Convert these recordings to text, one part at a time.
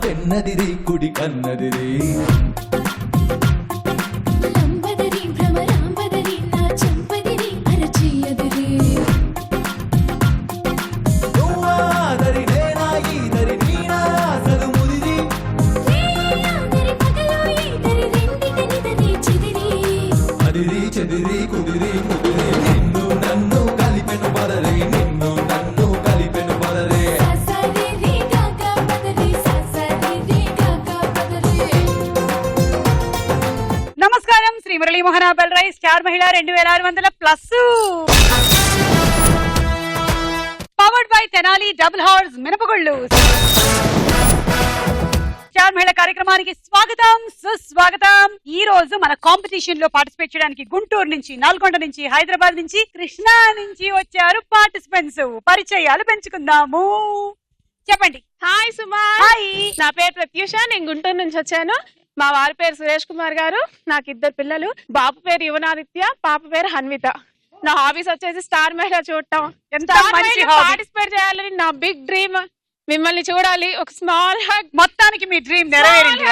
వెన్నదిరి కుడి కన్నదిరి చెదిరి కుదిరి కుదిరి నిన్ను నన్ను కలిపెను బదరి నిన్ను నన్ను కలిపెను బదరే నమస్కారం. శ్రీ మురళీ మోహన బెల్రాయ్ స్టార్ మహిళ 2600+ powered by Tenali double horse మినపగుళ్ళు. స్టార్ మహిళ కార్యక్రమానికి స్వాగతం సుస్వాగతం. ఈ రోజు మన కాంపిటీషన్ లో పార్టిసిపేట్ చేయడానికి గుంటూరు నుంచి, నల్గొండ నుంచి, హైదరాబాద్ నుంచి, కృష్ణా నుంచి వచ్చారు పార్టిసిపెంట్స్. పరిచయాలు పెంచుకుందాము. చెప్పండి. హాయ్ సుమా. హాయ్. నా పేరు ప్రత్యూష. నేను గుంటూరు నుంచి వచ్చాను. మా వారి పేరు సురేష్ కుమార్ గారు. నాకు 2 పిల్లలు. బాబు పేరు యువనాదిత్య, పాప పేరు హన్విత. నా హాబీస్ వచ్చేసి స్టార్ మహిళ చూడటం, పార్టిసిపేట్ చేయాలని నా బిగ్ డ్రీమ్. మిమ్మల్ని చూడాలి. ఒక స్మాల్ హగ్. మొత్తానికి మీ డ్రీమ్ నెరవేరింది.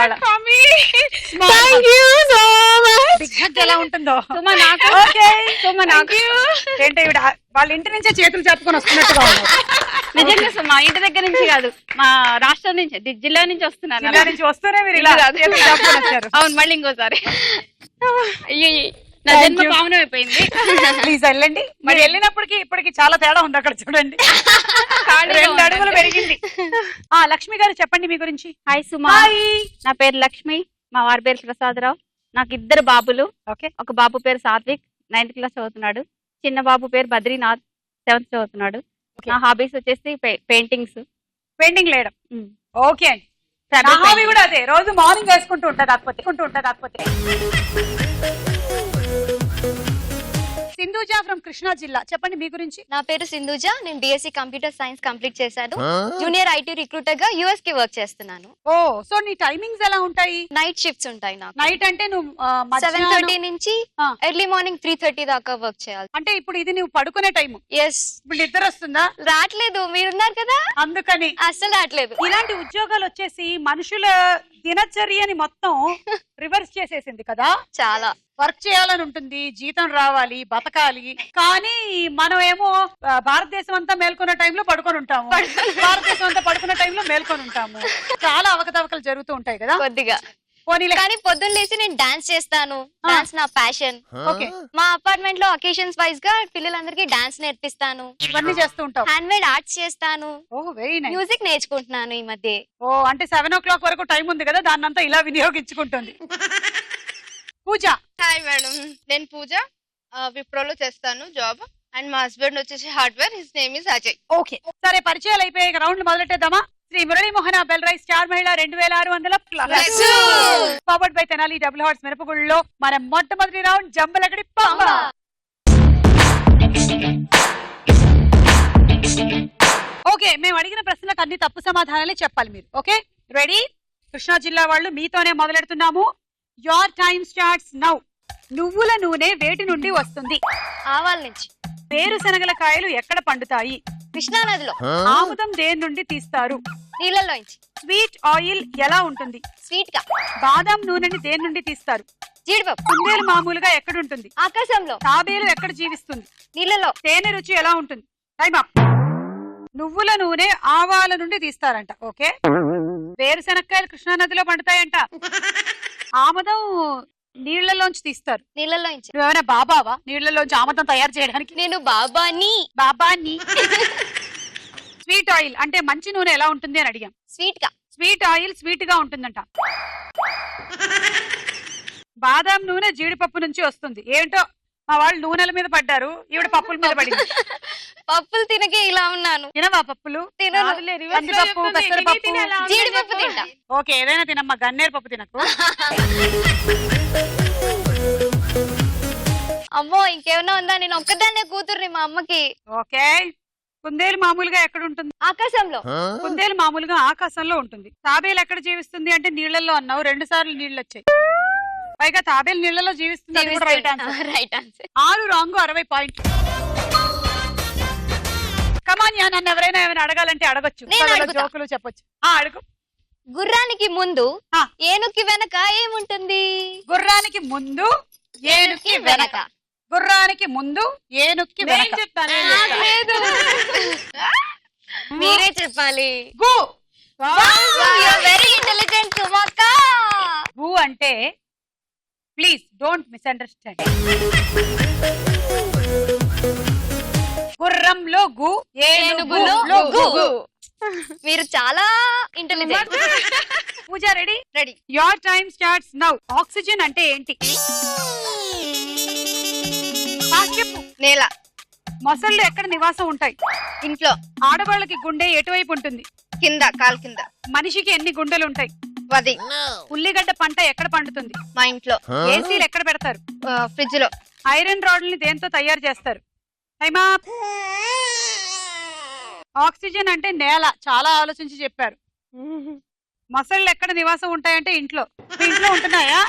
ఎలా ఉంటుందో ఏంటి వాళ్ళ ఇంటి నుంచే చేతులు చెప్పుకొని వస్తున్నట్టుగా నిజంగా మా ఇంటి దగ్గర నుంచి కాదు, మా రాష్ట్రం నుంచి, జిల్లా నుంచి వస్తున్నాను. జిల్లా నుంచి వస్తూనే మీరు ఇలా చేతులు చెప్పుకొని వచ్చారు. అవును, మళ్ళీ ఇంకోసారి. అయ్యో, నా జన్మ పావనం అయిపోయింది. ప్లీజ్ వెళ్ళండి. మరి వెళ్ళినప్పటికి ఇప్పటికి చాలా తేడా ఉంది. అక్కడ చూడండి, 2 అడుగులు పెరిగింది. లక్ష్మి గారు చెప్పండి మీ గురించి. హాయ్ సుమా. నా పేరు లక్ష్మి, మా వారి పేరు ప్రసాదరావు. నాకు 2 బాబులు. ఒక బాబు పేరు సాత్విక్, 9th క్లాస్ చదువుతున్నాడు. చిన్న బాబు పేరు బద్రీనాథ్, 7th చదువుతున్నాడు. నా హాబీస్ వచ్చేసి పెయింటింగ్స్, పెయింటింగ్ వేయడం. ఓకే అండి. నా హాబీ కూడా అదే. రోజు మార్నింగ్ వేసుకుంటూ ఉంటా. సింధూజ ఫ్రమ్ కృష్ణా జిల్లా, చెప్పండి మీ గురించి. నా పేరు సింధూజ. నేను BSc కంప్యూటర్ సైన్స్ కంప్లీట్ చేశాను. జూనియర్ IT రిక్రూటర్ గా US కి వర్క్ చేస్తున్నాను. ఓ, సో నీ టైమింగ్స్ ఎలా ఉంటాయి? నైట్ షిఫ్ట్స్ ఉంటాయి నాకు. నైట్ అంటే నువ్వు 7:30 నుంచి ఎర్లీ మార్నింగ్ 3:30 దాకా వర్క్ చేయాలి. అంటే ఇప్పుడు ఇది నువ్వు పడుకునే టైం. ఎస్. ఇప్పుడు నిద్ర వస్తుందా? రావట్లేదు, మీరున్నారు కదా అందుకని. అస్సలు రావట్లేదు. ఇలాంటి ఉద్యోగాలు వచ్చేసి మనుషుల దినచర్యని మొత్తం రివర్స్ చేసేసింది కదా. చాలా వర్క్ చేయాలని ఉంటుంది, జీతం రావాలి, బతకాలి. కానీ మనం ఏమో భారతదేశం అంతా మేల్కొన్న టైంలో పడుకొని ఉంటాము, భారతదేశం అంతా పడుకున్న టైంలో మేల్కొని ఉంటాము. చాలా అవకతవకలు జరుగుతూ ఉంటాయి కదా కొద్దిగా. కానీ పొద్దున్న లేచి నేను డాన్స్ చేస్తాను. డాన్స్ నా ప్యాషన్. మా అపార్ట్మెంట్ లో అకేషన్స్ వైజ్ గా పిల్లలందరికీ డాన్స్ నేర్పిస్తాను. ఇవన్నీ చేస్తూ ఉంటాం. హ్యాండ్ మేడ్ ఆర్ట్స్ చేస్తాను. మ్యూజిక్ నేర్చుకుంటున్నాను ఈ మధ్య. అంటే 7 o'clock వరకు టైం ఉంది కదా, దాన్నంతా ఇలా వినియోగించుకుంటుంది. పూజ. హాయ్ మేడం, నేను పూజ. విప్రోలో చేస్తాను జాబ్. అండ్ మా హస్బెండ్ వచ్చేసి hardware. His name is Ajay. Okay, సరే పరిచయాలు అయిపోయాయి. రౌండ్ మొదలెట్టేద్దామా? శ్రీ మురళీ మోహన బెల్రాయ్ స్టార్ మహిళ 2600+ powered by Tenali double horse మినపగుళ్ళలో మన మొట్టమొదటి రౌండ్ జంబలగడి పంబ. ఓకే, మేము అడిగిన ప్రశ్నలకు అన్ని తప్పు సమాధానాలే చెప్పాలి మీరు. Okay, ready? కృష్ణా జిల్లా వాళ్ళు మీతోనే మొదలెడుతున్నాము. Your time starts now. నువ్వుల నూనె వేటి నుండి వస్తుంది? ఆవాల నుంచి. వేరుశనగల కాయలు ఎక్కడ పండుతాయి? కృష్ణా నదిలో. ఆముదం దేని నుండి తీస్తారు? నీళ్ళలో నుంచి. స్వీట్ ఆయిల్ ఎలా ఉంటుంది? స్వీట్ గా. బాదం నూనెని దేని నుండి తీస్తారు? జీడిపప్పు. కుందేలు మామూలుగా ఎక్కడుంటుంది? ఆకాశంలో. తాబేలు ఎక్కడ జీవిస్తుంది? నీళ్ళలో. తేనె రుచి ఎలా ఉంటుంది? Time up. నువ్వుల నూనె ఆవాల నుండి తీస్తారంట. ఓకే, వేరుశనక్కాయలు కృష్ణా నదిలో పండుతాయంట. ఆముదం నీళ్లలోంచి తీస్తారు. నీళ్ళలోంచి. నువ్వేమైనా బాబావా నీళ్లలోంచి ఆముదం తయారు చేయడానికి? నేను బాబాని. స్వీట్ ఆయిల్ అంటే మంచి నూనె ఎలా ఉంటుంది అని అడిగాం. స్వీట్ గా. స్వీట్ ఆయిల్ స్వీట్ గా ఉంటుందంట. బాదాం నూనె జీడిపప్పు నుంచి వస్తుంది. ఏంటో మా వాళ్ళు నూనెల మీద పడ్డారు, ఈవిడ పప్పుల మీద పడింది. పప్పులు తినకే ఇలా ఉన్నాను. తినవా పప్పులు? కందిపప్పు, పెసరపప్పు, జీడిపప్పు తింటా. ఓకే, ఏదైనా తినమ్మా, గన్నేరు పప్పు తినకు. అమ్మో, ఇంకేమైనా ఉందా? నేను ఒక్కదాన్నే కూతుర్ని మా అమ్మకి. ఓకే, కుందేలు మామూలుగా ఎక్కడ ఉంటుంది? ఆకాశంలో. కుందేలు మామూలుగా ఆకాశంలో ఉంటుంది. తాబేలు ఎక్కడ జీవిస్తుంది అంటే నీళ్లలో అన్నావు, 2 సార్లు నీళ్లు వచ్చాయి. పైగా తాబేలు నీళ్లలో జీవిస్తుంది. Right answer. 6 wrong, 60 point. Come on, నన్ను ఎవరైనా ఏమైనా అడగాలంటే అడగొచ్చు, జోకులు చెప్పొచ్చు. అడుగు. గుర్రానికి ముందు ఆ. ఏనుక్కి వెనక ఏముంటుంది? గుర్రానికి ముందు ఏనుక్కి వెనక. గుర్రానికి ముందు ఏనుక్కి నేను వెనక. చెప్తాను లేదు. మీరే చెప్పాలి. గు. వెరీ ఇంటెలిజెంట్ సుమక్క. గు అంటే ప్లీజ్ డోంట్ మిస్అండర్స్టాండ్. గుర్రంలో గు, ఏనుగులో గు. మీరు చాలా intelligent. Pooja ready? Ready. Your time starts now. Oxygen అంటే ఏంటి? ఫాస్ట్ చెప్పు. నేల. మొసళ్ళు ఎక్కడ నివాసం ఉంటాయి? ఇంట్లో. ఆడవాళ్ళకి గుండె ఎటువైపు ఉంటుంది? కింద, కాలు కింద. మనిషికి ఎన్ని గుండెలు ఉంటాయి? 10. ఉల్లిగడ్డ పంట ఎక్కడ పండుతుంది? మా ఇంట్లో. ఏసీలు ఎక్కడ పెడతారు? ఫ్రిడ్జ్ లో. ఐరన్ రాడ్లని దేంతో తయారు చేస్తారు? టైమా. ఆక్సిజన్ అంటే నేల. చాలా ఆలోచించి చెప్పారు. మొసళ్ళు ఎక్కడ నివాసం ఉంటాయంటే ఇంట్లో. మీ ఇంట్లో ఉంటున్నాయా?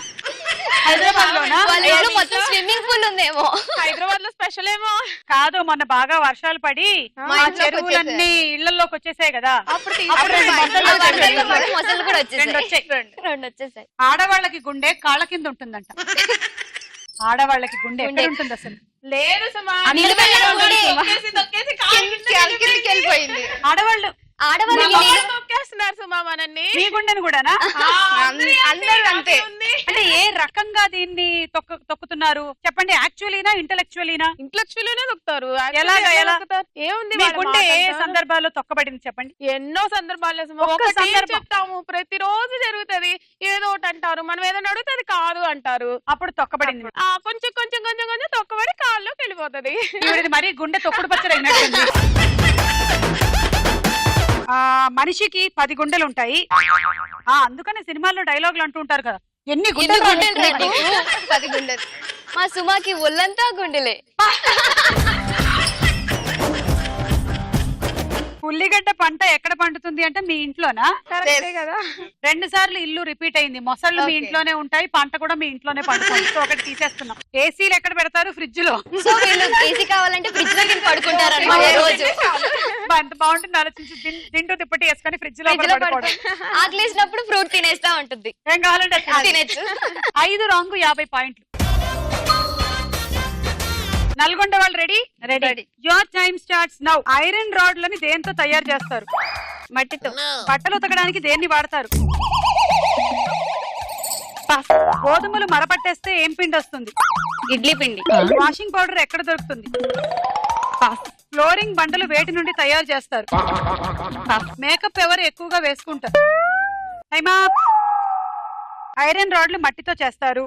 హైదరాబాద్ లోనా? వాళ్ళ ఇంట్లో మొత్తం స్విమ్మింగ్ పూల్ ఉందేమో. హైదరాబాద్ లో స్పెషల్ ఏమో. కాదు, మొన్న బాగా వర్షాలు పడి మా ఆ ఇంట్లోకి చెరువులన్నీ ఇళ్లలోకి వచ్చేసాయి కదా. అప్పుడు అప్పుడు తీసుకెళ్ళి మొసళ్ళు ఆ వచ్చేసాయి. వరదల్లో పడి మొసళ్ళు కూడా రెండు వచ్చేసాయి. వచ్చాయి. రెండు వచ్చేసాయి. ఆడవాళ్ళకి గుండె కాళ్ళ కింద ఉంటుందంట. ఆడవాళ్ళకి గుండె ఎక్కడ ఉంటుంది అసలు? లేదు సుమా. నిలబెట్టడం కూడా. తొక్కేసి కాలు కిందకి వెళ్ళిపోయింది. ఆడవాళ్ళు ఆడవాళ్ళు తొక్కేస్తున్నారు సుమా మనల్ని. మీ గుండెను కూడానా? అందరూ అంతే. అంటే ఏ రకంగా దీన్ని తొక్కుతున్నారు చెప్పండి? యాక్చువల్లీనా ఇంటలెక్చువలీనా? ఇంటలెక్చువల్గానే తొక్కుతారు. ఎలాగా, ఎలా? ఏముంది మీ వాళ్ళ గుండె ఏ మాట అంతా? సందర్భాల్లో తొక్కబడింది చెప్పండి? ఎన్నో సందర్భాల్లో సుమా. ఒక్క ఒకటి సందర్భం. చెప్తాము, ప్రతిరోజు జరుగుతది. ఏదో ఒకటి అంటారు, మనం ఏదైనా అడిగితే అది కాదు అంటారు. అప్పుడు తొక్కబడింది. ఆ కొంచెం కొంచెం కొంచెం కొంచెం తొక్కబడి కాల్లోకి వెళ్ళిపోతది. ఈవిడది మరి గుండె తొక్కుడు పచ్చడైనట్టుంది. మనిషికి 10 గుండెలు ఉంటాయి. అందుకనే సినిమాల్లో డైలాగులు అంటూ ఉంటారు కదా, ఎన్ని గుండెలు గుండెలు రా నీకు? 10 గుండెలు. మా సుమాకి ఒళ్ళంతా గుండెలే. ఉల్లిగడ్డ పంట ఎక్కడ పండుతుంది అంటే మీ ఇంట్లోనా? కరెక్టే కదా. 2 సార్లు ఇల్లు రిపీట్ అయింది. మొసళ్ళు మీ Okay. ఇంట్లోనే ఉంటాయి, పంట కూడా మీ ఇంట్లోనే పండుతుంది. సో ఒకటి తీసేస్తున్నాం. ఏసీలు ఎక్కడ పెడతారు? ఫ్రిడ్జ్ లో. సో వీళ్ళు ఏసీ కావాలంటే ఫ్రిడ్జ్ లో పడుకుంటారు అనమాట రోజు. ఎంత బాగుంటుంది ఆలోచించి. దింటూ దిప్పటి వేసుకొని ఫ్రిడ్జ్ లో ఫ్రిడ్జ్ లో పడుకోవడం. ఆకలేసినప్పుడు ఫ్రూట్ తినేస్తా ఉంటుంది. ఏం కావాలంటే అది తినాలి. తినేచ్చు. 5 రాంగ్ 50 పాయింట్లు. నల్గొండ వాళ్ళు ready? Ready. Your time starts now. Iron రాడ్లని దేంతో తయారు చేస్తారు? మట్టితో. బట్టలు ఉతకడానికి దేన్ని వాడతారు? గోధుమలు మరపట్టేస్తే ఏం పిండి వస్తుంది? ఇడ్లీ పిండి. వాషింగ్ పౌడర్ ఎక్కడ దొరుకుతుంది? ఫ్లోరింగ్ బండలు వేటి నుండి తయారు చేస్తారు? మేకప్ ఎవరు ఎక్కువగా వేసుకుంటారు? టైమా. ఐరన్ రాడ్లు మట్టితో చేస్తారు.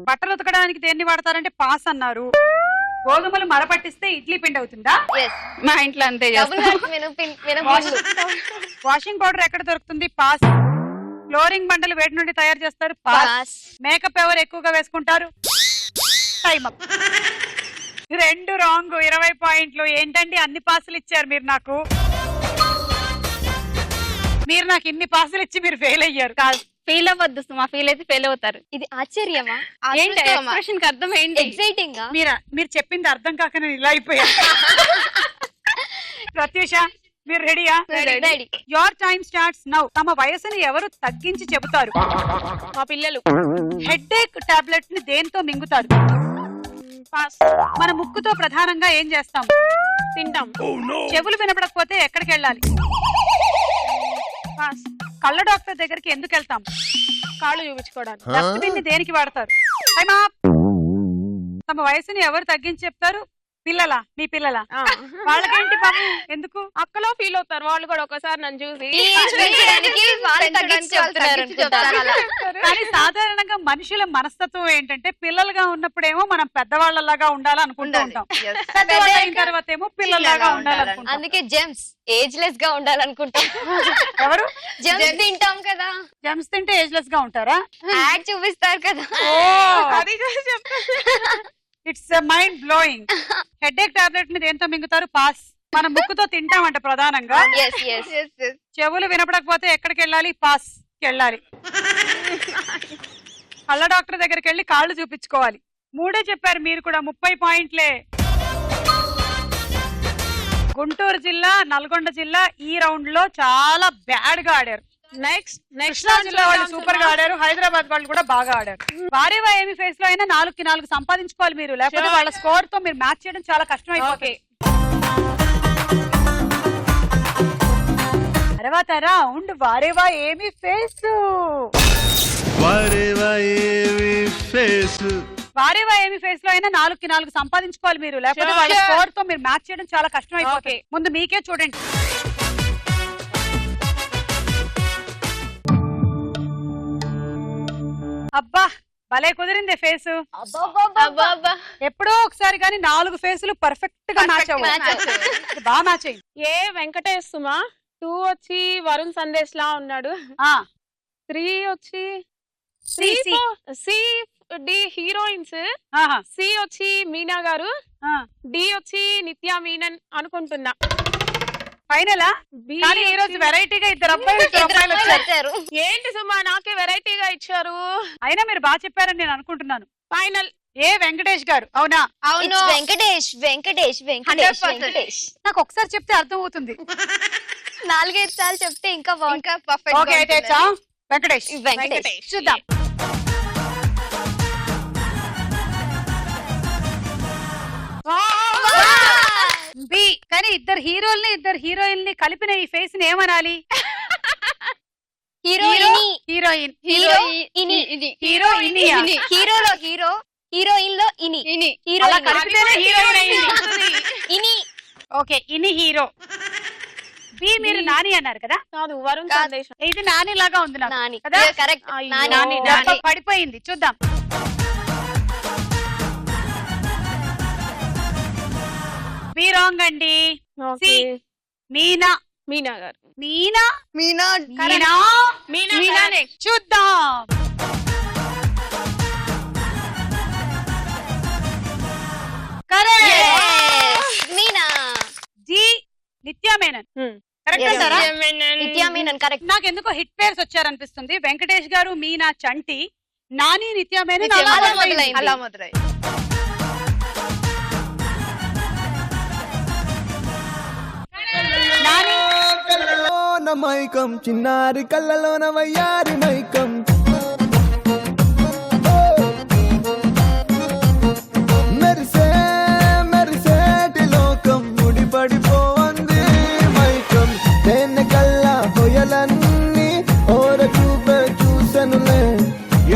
బట్టలు ఉతకడానికి దేన్ని వాడతారంటే పాస్ అన్నారు. గోధుమలు మరపట్టిస్తే ఇడ్లీ పిండి అవుతుందా? Yes. మా ఇంట్లో అంతే డబుల్ చేస్తాం. హార్ట్ మినపిండి. వాషింగ్ పౌడర్ ఎక్కడ దొరుకుతుంది? పాస్. ఫ్లోరింగ్ బండలు వేటి నుండి తయారు చేస్తారు? పాస్. పాస్. మేకప్ ఎవరు ఎక్కువగా వేసుకుంటారు? Time up. 2 రాంగ్ 20 పాయింట్లు. ఏంటండి అన్ని పాసులు ఇచ్చారు మీరు నాకు? మీరు నాకు ఇన్ని పాసులు ఇచ్చి మీరు ఫెయిల్ అయ్యారు. కాదు, ఫెయిల్ అవ్వద్దు సుమా. ఫెయిల్ అయితే ఫెయిల్ అవుతారు. ఇది ఆశ్చర్యమా? ఏంటి ఎక్స్ప్రెషన్ కి అర్థం ఏంటి? ఎక్సైటింగ్ గా? మీరు చెప్పింది అర్థం కాక నేను ఇలా అయిపోయా. ప్రత్యూష మీరు రెడీయా? Ready. Your time starts now. తమ వయసుని ఎవరు తగ్గించి చెబుతారు? మా పిల్లలు. హెడ్ఏక్ టాబ్లెట్ ని దేంతో మింగుతారు? పాస్. మన ముక్కుతో ప్రధానంగా ఏం చేస్తాం? తింటాం. చెవులు వినపడకపోతే ఎక్కడికి వెళ్ళాలి? పాస్. కళ్ళ డాక్టర్ దగ్గరికి ఎందుకు వెళ్తాం? కాళ్ళు చూపించుకోవడానికి. డస్ట్బిన్ ని దేనికి వాడతారు? Time up. తమ వయసుని ఎవరు తగ్గించి చెప్తారు? పిల్లలా? మీ పిల్లలా? ఆ. వాళ్ళకేంటి పాపం ఎందుకు? అక్కలో ఫీల్ అవుతారు వాళ్ళు కూడా ఒకసారి నన్ను చూసి. ఈ ఏజ్ పెంచడానికి వాళ్ళు తగ్గించి చెప్తున్నారు అనుకుంటా. కానీ సాధారణంగా మనుషుల మనస్తత్వం ఏంటంటే పిల్లలుగా ఉన్నప్పుడేమో మనం పెద్దవాళ్ళలాగా ఉండాలనుకుంటూ ఉండాలి. ఉంటాం. Yes. పెద్దవాళ్ళు అయిన తర్వాత ఏమో పిల్లల్లాగా ఉండాలనుకుంటాం. అందుకే జెమ్స్ ఏజ్లెస్ గా ఉండాలనుకుంటాం. ఎవరు? జెమ్స్ తింటాం కదా, జెమ్స్ తింటే ఏజ్లెస్ గా ఉంటారా? యాడ్ చూపిస్తారు కదా. అది కూడా చెప్తాను. It's mind blowing. Headache tablet ని దేంతో మింగుతారు? పాస్. మన ముక్కుతో తింటామంట ప్రధానంగా. Yes yes. Yes, yes. చెవులు వినపడకపోతే ఎక్కడికి వెళ్ళాలి? పాస్ వెళ్ళాలి. కళ్ళ డాక్టర్ దగ్గరికి వెళ్ళి కాళ్ళు చూపించుకోవాలి. 3 చెప్పారు మీరు కూడా. 30 పాయింట్లే. గుంటూరు జిల్లా, నల్గొండ జిల్లా ఈ రౌండ్ లో చాలా బ్యాడ్ గా ఆడారు. నెక్స్ట్ కృష్ణా జిల్లా వాళ్ళు సూపర్ గా ఆడారు, హైదరాబాద్ వాళ్ళు కూడా బాగా ఆడారు. వారేవా ఏమి ఫేస్ లో అయినా 4కి 4 సంపాదించుకోవాలి మీరు, లేకపోతే వాళ్ళ స్కోర్ తో మీరు మ్యాచ్ చేయడం చాలా కష్టం అయిపోతుంది. తర్వాత రౌండ్ వారేవా ఏమి ఫేస్. వారేవా ఏమి ఫేస్ లో అయినా 4కి 4 సంపాదించుకోవాలి మీరు, లేకపోతే వాళ్ళ స్కోర్ తో మీరు మ్యాచ్ చేయడం చాలా కష్టం అయిపోతుంది. ముందు మీకే చూడండి. అబ్బా భలే కుదిరింది ఫేస్. ఎప్పుడో ఒకసారి కానీ 4 ఫేసులు పర్ఫెక్ట్ గా మ్యాచ్ అవ్వాలి, బాగా మ్యాచ్ అయ్యింది. ఏ వెంకటేష్ సుమా, 2 వచ్చి వరుణ్ సందేశ్ లా ఉన్నాడు, 3 వచ్చి సి డి హీరోయిన్స్, సి వచ్చి మీనా గారు, డి వచ్చి నిత్యా మీనన్ అనుకుంటున్నా. ఫైనలా ఈ రోజు వెరైటీగా ఇద్దరు అబ్బాయిలు వచ్చారు. ఏంటి సుమా నాకే వెరైటీగా ఇచ్చారు. అయినా మీరు బాగా చెప్పారని నేను అనుకుంటున్నాను. ఫైనల్ ఏ వెంకటేష్ గారు. అవునా? అవును వెంకటేష్ వెంకటేష్ వెంకటేష్ వెంకటేష్. నాకు ఒకసారి చెప్తే అర్థం అవుతుంది, 4-5 సార్లు చెప్తే ఇంకా బాగుంటుంది. ఓకే అయితే వెంకటేష్. వెంకటేష్ చూద్దాం. బి. కానీ ఇద్దరు హీరోయిన్ ని కలిపిన ఈ ఫేస్ ని ఏమనాలి? హీరోయిన్ హీరోయిన్ హీరోలో హీరో, హీరోయిన్ లో ఇని అలా కలిపితేనే హీరోయిన్ అయింది. ఇని. ఓకే ఇని హీరో. బి మీరు నాని అన్నారు కదా? కాదు వరుణ్ సందేశ్. ఇది నాని లాగా ఉంది నాకు నాని కదా? కరెక్ట్. నాని పడిపోయింది. చూద్దాం. బి రాంగ్ అండి. మీనా. మీనా గారు. మీనా చూద్దాం. మీనా. జి నిత్యా మేనన్. కరెక్ట్ అంటారా? నిత్యా మీనన్ కరెక్ట్. నాకు ఎందుకో హిట్ పేర్స్ వచ్చారనిపిస్తుంది. వెంకటేష్ గారు, మీనా, చంటి, నాని, నిత్యా మేనన్ అలా మొదలై. మైకం చిన్నారి కళ్ళలోన వయ్యారి మైకం, మెరిసే మెరిసేటి లోకం ముడిపడిపోవంది మైకం. తేనె కల్లా హొయలన్నీ ఓర చూపే చూసెనులే,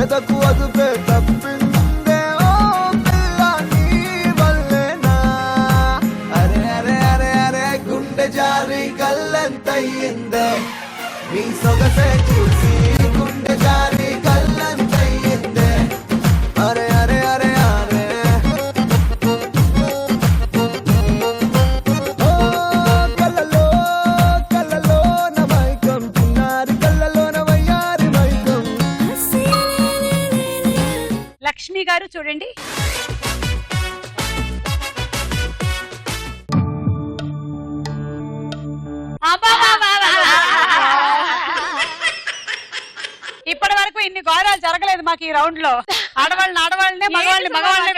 ఎదకు అదుపే తప్పిందే ఓ పిల్ల నీ వల్లేనా. అరే అరే అరే అరే గుండె జారి కళ్ళెంతయ్యిందే, నీ సొగసే చూసి గుండె జారి కళ్ళెంతయ్యిందే. అరే అరే అరే అరే ఓ కళ్ళలో కళ్ళలో న మైకం, చిన్నారి కళ్ళలో న వయ్యారి మైకం. లక్ష్మి గారు చూడండి. ఇప్పటి వరకు ఇన్ని ఘోరాలు జరగలేదు మాకు ఈ రౌండ్ లో. ఆడవాళ్ళనే మగవాళ్ళని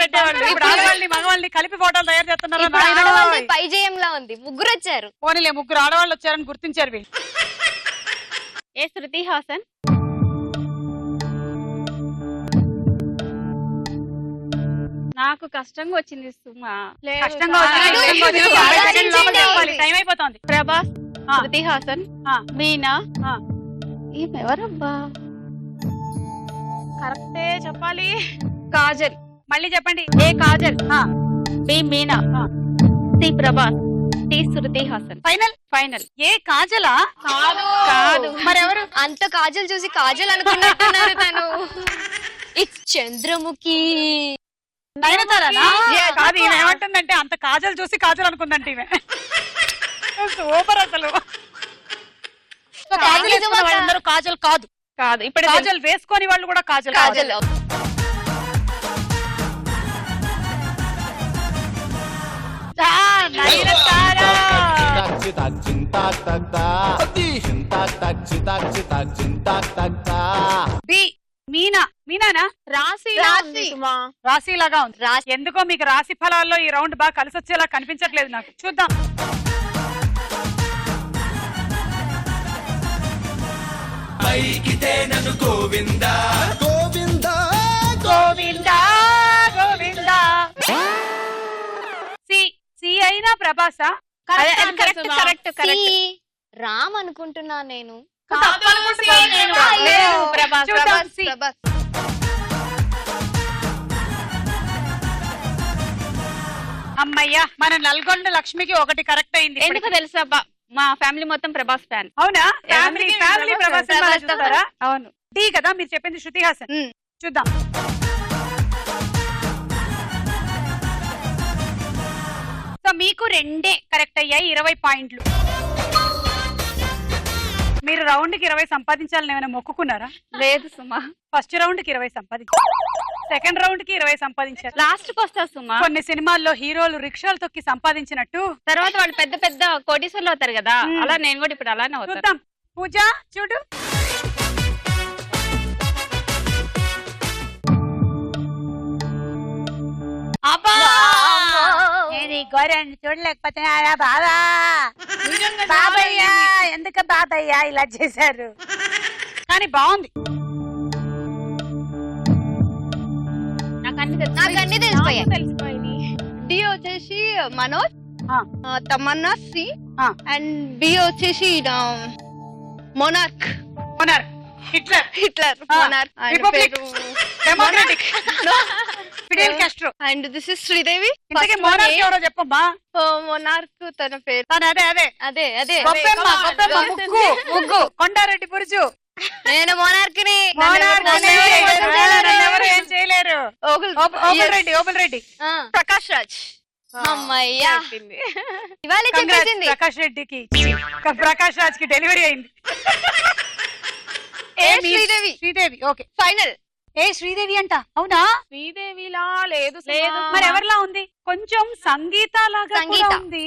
పెట్టేవాళ్ళు, ఇప్పుడు మగవాళ్ళని కలిపి ఫోటోలు తయారు చేస్తున్నారు. పైజయంలా ఉంది. ముగ్గురు వచ్చారు. పోనీలే ముగ్గురు ఆడవాళ్ళు వచ్చారని గుర్తించారు వీళ్ళు. ఏ శృతి హాసన్. నాకు కష్టంగా వచ్చింది సుమా. కష్టంగా టైం అయిపోతుంది. ప్రభాస్, శృతి హాసన్, మీనా, ఎవరబ్బా కరెక్టే చెప్పాలి. కాజల్. మళ్ళీ చెప్పండి. A Kajal, B Meena, C Prabhas, D Shruti Haasan. Final. A కాజలా? కాదు మరెవరు? అంత కాజల్ చూసి కాజల్ అనుకున్నట్టున్నారు తను. ఇట్స్ చంద్రముఖి. కాదు ఈమె ఏమంటుందంటే అంత కాజల్ చూసి కాజల్ అనుకుందంటే ఈమె. సూపర్ అసలు. వాళ్ళందరూ కాజల్ కాదు. ఇప్పుడు కాజల్ వేసుకొని వాళ్ళు కూడా కాజల్. మీనానా? రాశి లాగా ఉంది. ఎందుకో మీకు రాశి ఫలాల్లో ఈ రౌండ్ బాగా కలిసి వచ్చేలా కనిపించట్లేదు నాకు. చూద్దాం. మైకితే నన్ను గోవిందా గోవిందా గోవిందా గోవిందా. సి అయినా ప్రభాసా? కరెక్ట్ సి రామ్ అనుకుంటున్నా నేను. అయ్యో, చూద్దాం, సి. ప్రభాస్ అమ్మయ్యా, మన నల్గొండ లక్ష్మికి ఒకటి కరెక్ట్ అయింది. ఎందుకు తెలుసా మా ఫ్యామిలీ మొత్తం ప్రభాస్ ఫ్యాన్. అవునా? ఫ్యామిలీ ప్రభాస్ ప్రభాస్ చూస్తారా? అవును. టీ కదా మీరు చెప్పింది, శృతి హాసన్. చూద్దాం. సో మీకు రెండే కరెక్ట్ అయ్యాయి, 20 పాయింట్లు. మీరు రౌండ్ కి 20 సంపాదించాలని ఏమైనా మొక్కుకున్నారా? లేదు సుమా. ఫస్ట్ రౌండ్ కి 20 సంపాదించారు, సెకండ్ రౌండ్ కి 20 సంపాదించారు. లాస్ట్ కి వస్తా సుమా. కొన్ని సినిమాల్లో హీరోలు రిక్షాలు తొక్కి సంపాదించినట్టు తర్వాత వాళ్ళు పెద్ద పెద్ద కోటీశ్వర్లు అవుతారు కదా, అలా నేను కూడా ఇప్పుడు అలానే అవుతాను. చూద్దాం. పూజ చూడు. నేను ఈ గోరెని చూడలేకపోతున్నారా బాబా? బాబయ్య ఎందుకు బాబయ్య ఇలా చేశారు? కానీ బాగుంది. నాకు అన్ని తెలుసు. నాకు అన్ని తెలిసిపోయాయి. తెలిసిపోయింది. డి వచ్చేసి మనోజ్, ఆ. తమన్నా సి, ఆ. అండ్ బి వచ్చేసి మొనార్క్. ఓనర్ హిట్లర్, హిట్లర్, ఆ. Monarch. Republic, democratic, Fidel Castro. And this is Sridevi. ఇంతకీ మోనార్క్ ఎవరో చెప్పమ్మా. మొనార్క్ తన పేరు. తను అదే అదే అదే అదే గొప్పెమ్మ, గొప్పెమ్మ, ముగ్గు ముగ్గు కొండారెడ్డి బురుజు. నేను మోనార్క్ని. మోనార్క్ నన్నెవరు ఏం చేయలేరు. ఓగుల్ ఓబుల్ రెడ్డి. ప్రకాష్ రాజ్. అమ్మయ్యా ఇవాళ చెప్పేసింది. ప్రకాష్ రెడ్డికి, ప్రకాష్ రాజ్ కి డెలివరీ అయింది. శ్రీదేవి. Sridevi okay final. శ్రీదేవి అంట. అవునా? శ్రీదేవిలా లేదు లేదు. మరి ఎవరిలా ఉంది? కొంచెం సంగీత లాగా కూడా సంగీత. ఉంది.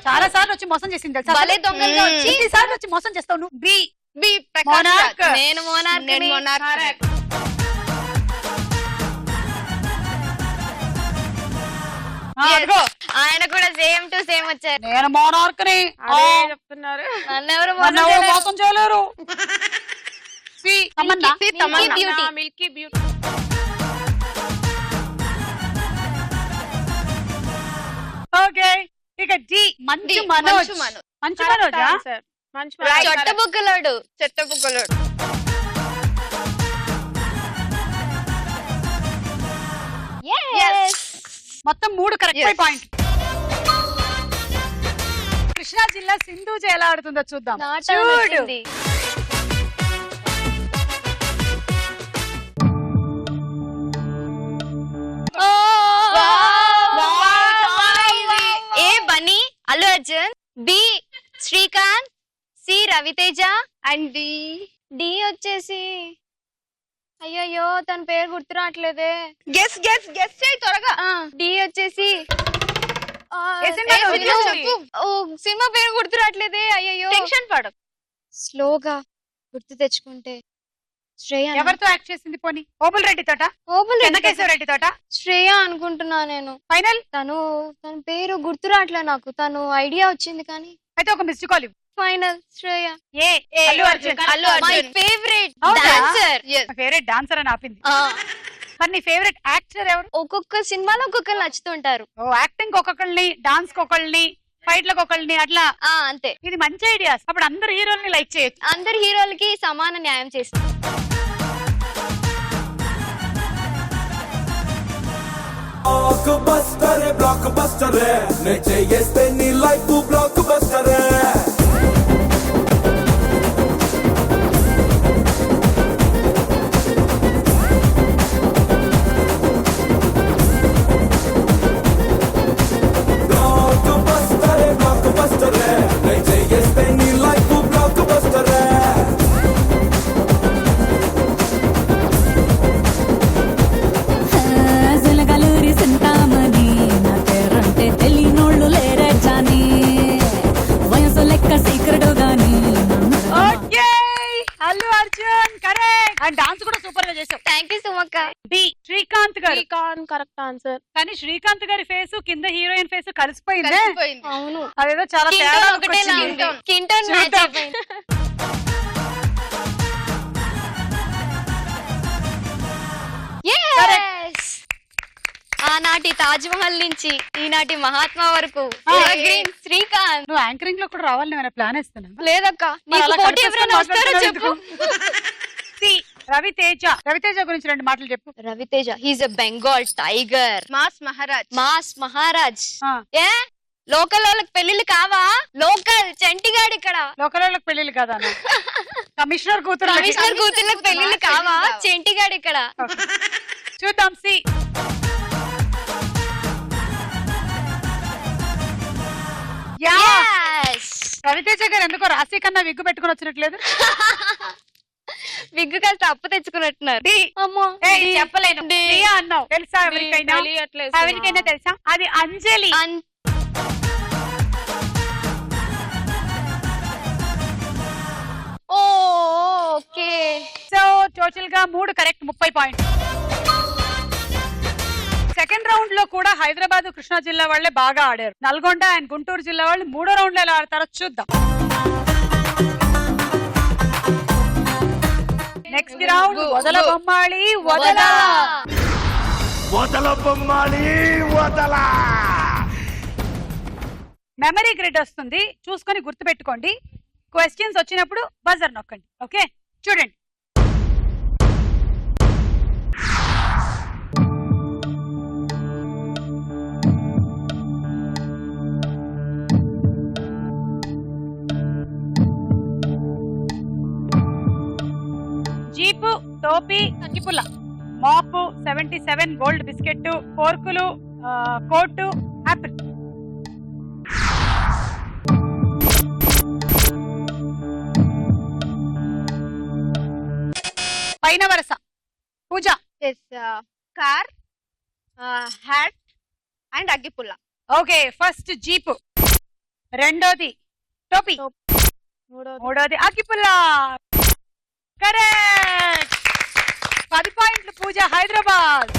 చాలా సార్లు వచ్చి మోసం చేసింది తెలుసా? భలే దొంగలుగా వచ్చి ఎన్ని సార్లు వచ్చి మోసం చేస్తావు నువ్వు? B Prakash monarch. రాజ్. నేను మోనార్క్ని. నేను మొనార్క్. అదిగో ఆయన కూడా సేమ్ టు సేమ్ వచ్చారు. నేను మోనార్క్ ని. అదే చెప్తున్నారు. నన్నెవరు నన్నెవరు మోసం చేయలేరు. Tamannaah. Beauty. Milky beauty. Okay, ఇక డి మంచు మనోజ్. మంచు మనోజా? మంచి చొట్ట బుగ్గలోడు. చెత్త బుగ్గలోడు. మొత్తం 3 కరెక్ట్ Yes. పాయింట్. కృష్ణా జిల్లా సింధూజ ఎలా ఆడుతుందో చూద్దాం. చూడు. A Bunny, Allu Arjun, B Srikanth, C Ravi Teja, and D వచ్చేసి అయ్యయ్యో తన పేరు గుర్తు రావట్లేదే. గెస్ చేయి త్వరగా. డి వచ్చేసి ఏ సినిమాలో ఉంది? చెప్పు. ఓ సినిమా పేరు గుర్తు రావట్లేదే. అయ్యయ్యో టెన్షన్ పడకు. స్లోగా గుర్తు తెచ్చుకుంటే శ్రేయ. ఎవరితో యాక్ట్ చేసింది పోనీ? ఓబుల్ రెడ్డి తోట, చెన్నకేశవ రెడ్డి తోట. శ్రేయ అనుకుంటున్నా నేను. ఫైనల్. తన పేరు గుర్తు రావట్లే నాకు. తను ఐడియా వచ్చింది కానీ. అయితే ఒక మిస్డ్ కాల్ ఇవ్వు. Final Shreya. Allu Arjun. My favourite అవునా? డాన్సర్. ఫేవరెట్ డాన్సర్ అని ఆపింది. మరి నీ ఫేవరెట్ యాక్టర్ ఎవరు? ఒక్కొక్క సినిమాలో ఒక్కొక్కరు నచ్చుతుంటారు. ఓ యాక్టింగ్ ఒకళ్ళని, డాన్స్ ఒకళ్ళని, ఫైట్లకు ఒకళ్ళని అట్లా. అంతే. ఇది మంచి ఐడియా. అప్పుడు అందరు హీరోల్ని లైక్ చేయొచ్చు. అందరి హీరోలకి సమాన న్యాయం చేస్తారు. బ్లాక్ బస్టర్ నే చేస్తే నీ life blockbuster. Blockbuster నే చేస్తే నీ లైఫ్ బ్లాక్ బస్టర్. జలగలూరి సింతామణి నా పేరంటే తెలియనోళ్ళు లేరే జాని వయసు లెక్క సీక్రెట్ గాని okay, Allu Arjun correct. And dance కూడా సూపర్ గా చేసావు. థ్యాంక్ యూ సుమక్క. బి శ్రీకాంత్ గారు. Srikanth correct answer. కానీ శ్రీకాంత్ గారి ఫేస్ కింద హీరోయిన్ ఫేస్ కలిసిపోయిందే. కలిసిపోయింది. అవును అదేదో చాలా Skin తేడా tone ఒకటేలా వచ్చింది. ఉంది. Skin tone match చూద్దాం. అయిపోయింది. Yes! ఆనాటి తాజ్ మహల్ నుంచి ఈనాటి మహాత్మా వరకు గ్రీన్ శ్రీకాంత్. నువ్వు యాంకరింగ్ లో కూడా రావాలని ఏమైనా ప్లాన్ ఇస్తున్నా? లేదక్క మరి నీకు అలా పోటీ కలిపేసుకొని ఎవరైనా వస్తారో మాట్లాడుతున్నావు చెప్పు. సి, రవితేజ గురించి 2 మాటలు చెప్పు. Ravi Teja he's a Bengal tiger, mass Maharaj. Mass Maharaj. ఆ, ఏ లోకల్ వాళ్ళకి పెళ్లిళ్ళు కావా? లోకల్ చంటిగాడు ఇక్కడ. లోకల్ వాళ్ళకి పెళ్లిళ్ళు కదా అన్న. కమిషనర్ కూతురు కమిషనర్ కూతుర్లకు పెళ్లిళ్ళు కావా? చంటిగాడు ఇక్కడ. చూద్దాం. C, yeah, Yes! రవితేజ గారు ఎందుకో రాశి కన్నా విగ్గు పెట్టుకుని వచ్చినట్లేదు. విగ్గు కాస్త అప్పు తెచ్చుకున్నట్టున్నారు. డి. అమ్మో ఏయ్, డి. చెప్పలేను. డి. డియా అన్నావు. తెలుసా ఎవరికైనా? తెలియట్లేదు. ఎవరికైనా తెలుసా? అది అంజలి. ఓకే. సో టోటల్ గా 3 కరెక్ట్, 30 పాయింట్. సెకండ్ రౌండ్ లో కూడా హైదరాబాద్ కృష్ణా జిల్లా వాళ్ళే బాగా ఆడారు. నల్గొండ అండ్ గుంటూరు జిల్లా వాళ్ళు 3వ రౌండ్ లో ఎలా ఆడతారో చూద్దాం. నెక్స్ట్ రౌండ్ వదల బొమ్మాళి వదల. వదల బొమ్మాలి వదల. మెమరీ గ్రిడ్ వస్తుంది, చూసుకొని గుర్తు పెట్టుకోండి. క్వశ్చన్స్ వచ్చినప్పుడు బజర్ నొక్కండి. ఓకే, చూడండి. జీపు, టోపీ, అగ్గిపుల్ల, మాపు, 77 గోల్డ్ బిస్కెట్, ఫోర్కులు, కోటు, యాపిల్. పైన వరస పూజ. కార్, హ్యాట్ అండ్ అగ్గిపుల్ల. ఓకే, ఫస్ట్ జీపు, రెండోది టోపీ, మూడోది అగ్గిపుల్ల. కరెక్ట్. 10 పాయింట్లు పూజ, హైదరాబాద్.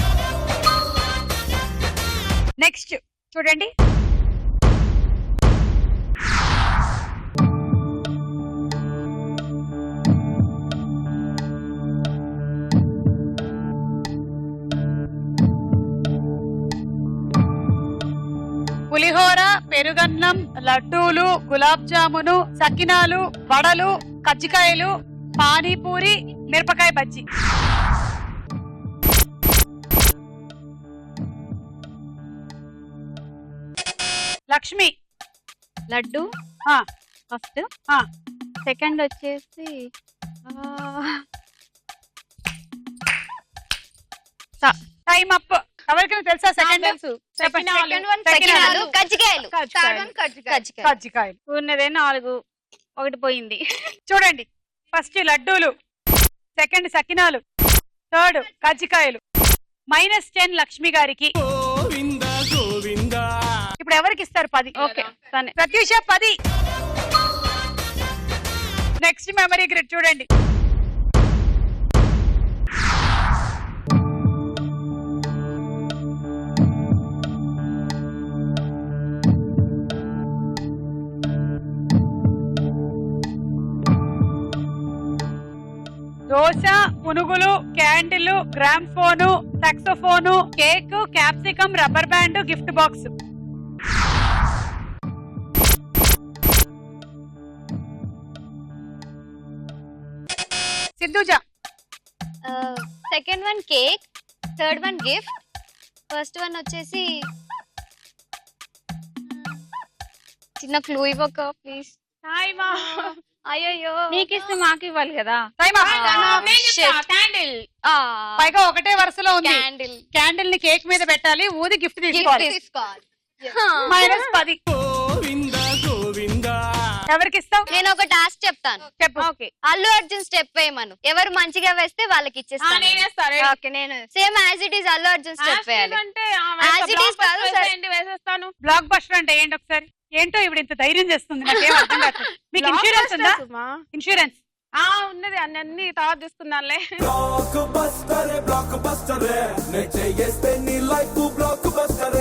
నెక్స్ట్ చూడండి. పులిహోర, పెరుగన్నం, లడ్డూలు, గులాబ్ జామును, సకినాలు, వడలు, కజ్జికాయలు, పానీపూరి, మిరపకాయ బజ్జీ. లక్ష్మి. లడ్డు ఆ, ఫస్ట్, ఆ. సెకండ్ వచ్చేసి టైం అప్. ఎవరికైనా తెలుసా సెకండ్? సెకండ్ వన్ సకినాలు, కజ్జికాయలు. థర్డ్ వన్ కజ్జికాయ. కజ్జికాయలు. కజ్జికాయలు. ఉన్నదే 4, ఒకటి పోయింది. చూడండి. ఫస్ట్ లడ్డూలు, సెకండ్ సకినాలు, థర్డ్ కజ్జికాయలు. -10 లక్ష్మి గారికి. ఇప్పుడు ఎవరికి ఇస్తారు? 10. ఓకే, తనే. ప్రత్యూష 10. నెక్స్ట్ మెమరీ గ్రిడ్ చూడండి. దోశ, పునుగులు, candle, gramophone, saxophone, cake, capsicum, rubber band, gift box. సిద్ధుజ. Second one cake, third one gift, first one వచ్చేసి చిన్న క్లూ ఇవ్వక ప్లీజ్. అయ్యో నీకు ఇస్తే మాకు ఇవ్వాలి కదా. Time up. క్యాండిల్. పైగా ఒకటే వరుసలో ఉంది. క్యాండిల్. క్యాండిల్ ని కేక్ మీద పెట్టాలి, ఊది గిఫ్ట్ తీసుకోవాలి. తీసుకోవాలి. -10. ఎవరికి ఇస్తావు? నేను ఒక టాస్క్ చెప్తాను. చెప్పు. ఓకే, అల్లు అర్జున్ స్టెప్ వేయమను. ఎవరు మంచిగా వేస్తే వాళ్ళకి ఇచ్చేస్తాను. నేనేస్తాను. ఓకే, నేను same as it is Allu Arjun step వేయాలి. అంటే As it is కాదు, sir. వేసేస్తాను. బ్లాక్ బస్టర్ అంటే ఏంటి ఒకసారి? ఏంటో ఇప్పుడు ఇంత ధైర్యం చేస్తుంది, నాకేం అర్థం కాదు. మీకు ఇన్సూరెన్స్ ఉందా? ఇన్సూరెన్స్ ఉన్నది అన్ని తర్వాత తీసుకుందాంలే. బ్లాక్ బస్టర్ నే చేస్తే నీ లైఫ్ బ్లాక్ బస్టర్.